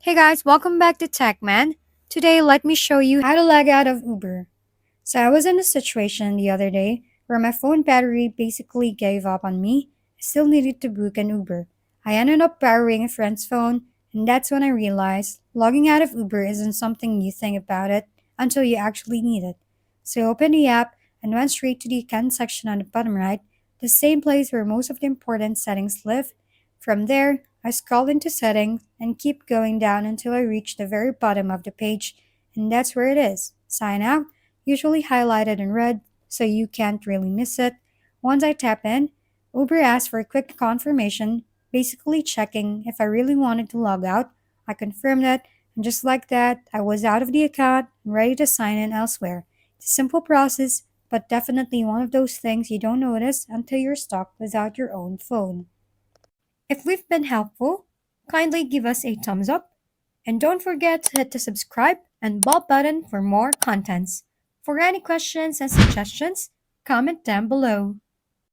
Hey guys, welcome back to TechMan. Today, let me show you how to log out of Uber. So, I was in a situation the other day where my phone battery basically gave up on me. I still needed to book an Uber. I ended up borrowing a friend's phone, and that's when I realized logging out of Uber isn't something you think about it until you actually need it. So, I opened the app and went straight to the account section on the bottom right, the same place where most of the important settings live. From there, I scroll into settings and keep going down until I reach the very bottom of the page, and that's where it is. Sign out, usually highlighted in red so you can't really miss it. Once I tap in, Uber asks for a quick confirmation, basically checking if I really wanted to log out. I confirmed it, and just like that, I was out of the account and ready to sign in elsewhere. It's a simple process, but definitely one of those things you don't notice until you're stuck without your own phone. If we've been helpful, kindly give us a thumbs up and don't forget to hit the subscribe and bell button for more contents. For any questions and suggestions, comment down below.